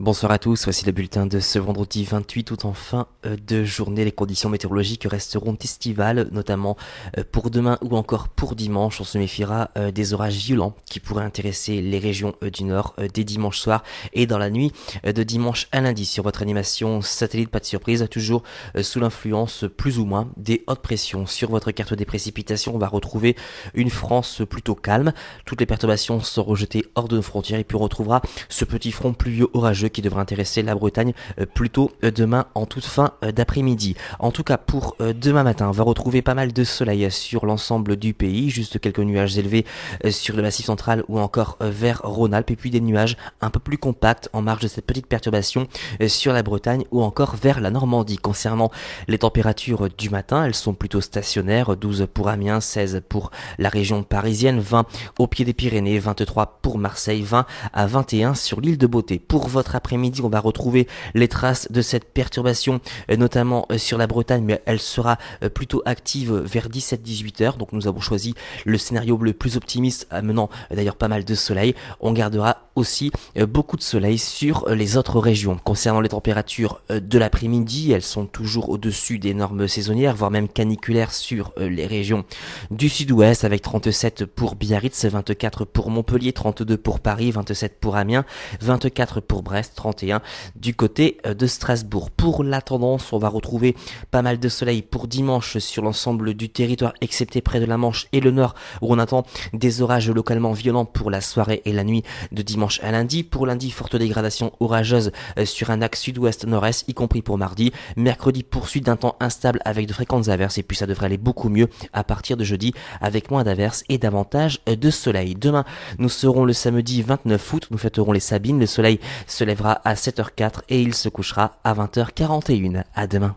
Bonsoir à tous, voici le bulletin de ce vendredi 28 tout en fin de journée. Les conditions météorologiques resteront estivales, notamment pour demain ou encore pour dimanche. On se méfiera des orages violents qui pourraient intéresser les régions du nord dès dimanche soir et dans la nuit de dimanche à lundi. Sur votre animation satellite, pas de surprise, toujours sous l'influence plus ou moins des hautes pressions. Sur votre carte des précipitations, on va retrouver une France plutôt calme. Toutes les perturbations sont rejetées hors de nos frontières et puis on retrouvera ce petit front pluvieux orageux qui devrait intéresser la Bretagne plutôt demain en toute fin d'après-midi. En tout cas pour demain matin, on va retrouver pas mal de soleil sur l'ensemble du pays, juste quelques nuages élevés sur le massif central ou encore vers Rhône-Alpes et puis des nuages un peu plus compacts en marge de cette petite perturbation sur la Bretagne ou encore vers la Normandie. Concernant les températures du matin, elles sont plutôt stationnaires, 12 pour Amiens, 16 pour la région parisienne, 20 au pied des Pyrénées, 23 pour Marseille, 20 à 21 sur l'île de Beauté. Pour votre après-midi, on va retrouver les traces de cette perturbation, notamment sur la Bretagne, mais elle sera plutôt active vers 17-18 heures. Donc nous avons choisi le scénario le plus optimiste, amenant d'ailleurs pas mal de soleil. On gardera aussi beaucoup de soleil sur les autres régions. Concernant les températures de l'après-midi, elles sont toujours au-dessus des normes saisonnières, voire même caniculaires sur les régions du sud-ouest, avec 37 pour Biarritz, 24 pour Montpellier, 32 pour Paris, 27 pour Amiens, 24 pour Brest, 31 du côté de Strasbourg. Pour la tendance, on va retrouver pas mal de soleil pour dimanche sur l'ensemble du territoire, excepté près de la Manche et le nord, où on attend des orages localement violents pour la soirée et la nuit de dimanche à lundi. Pour lundi, forte dégradation orageuse sur un axe sud-ouest-nord-est, y compris pour mardi. Mercredi, poursuite d'un temps instable avec de fréquentes averses, et puis ça devrait aller beaucoup mieux à partir de jeudi, avec moins d'averses et davantage de soleil. Demain, nous serons le samedi 29 août, nous fêterons les Sabines. Le soleil se lèvera à 7h04 et il se couchera à 20h41. À demain.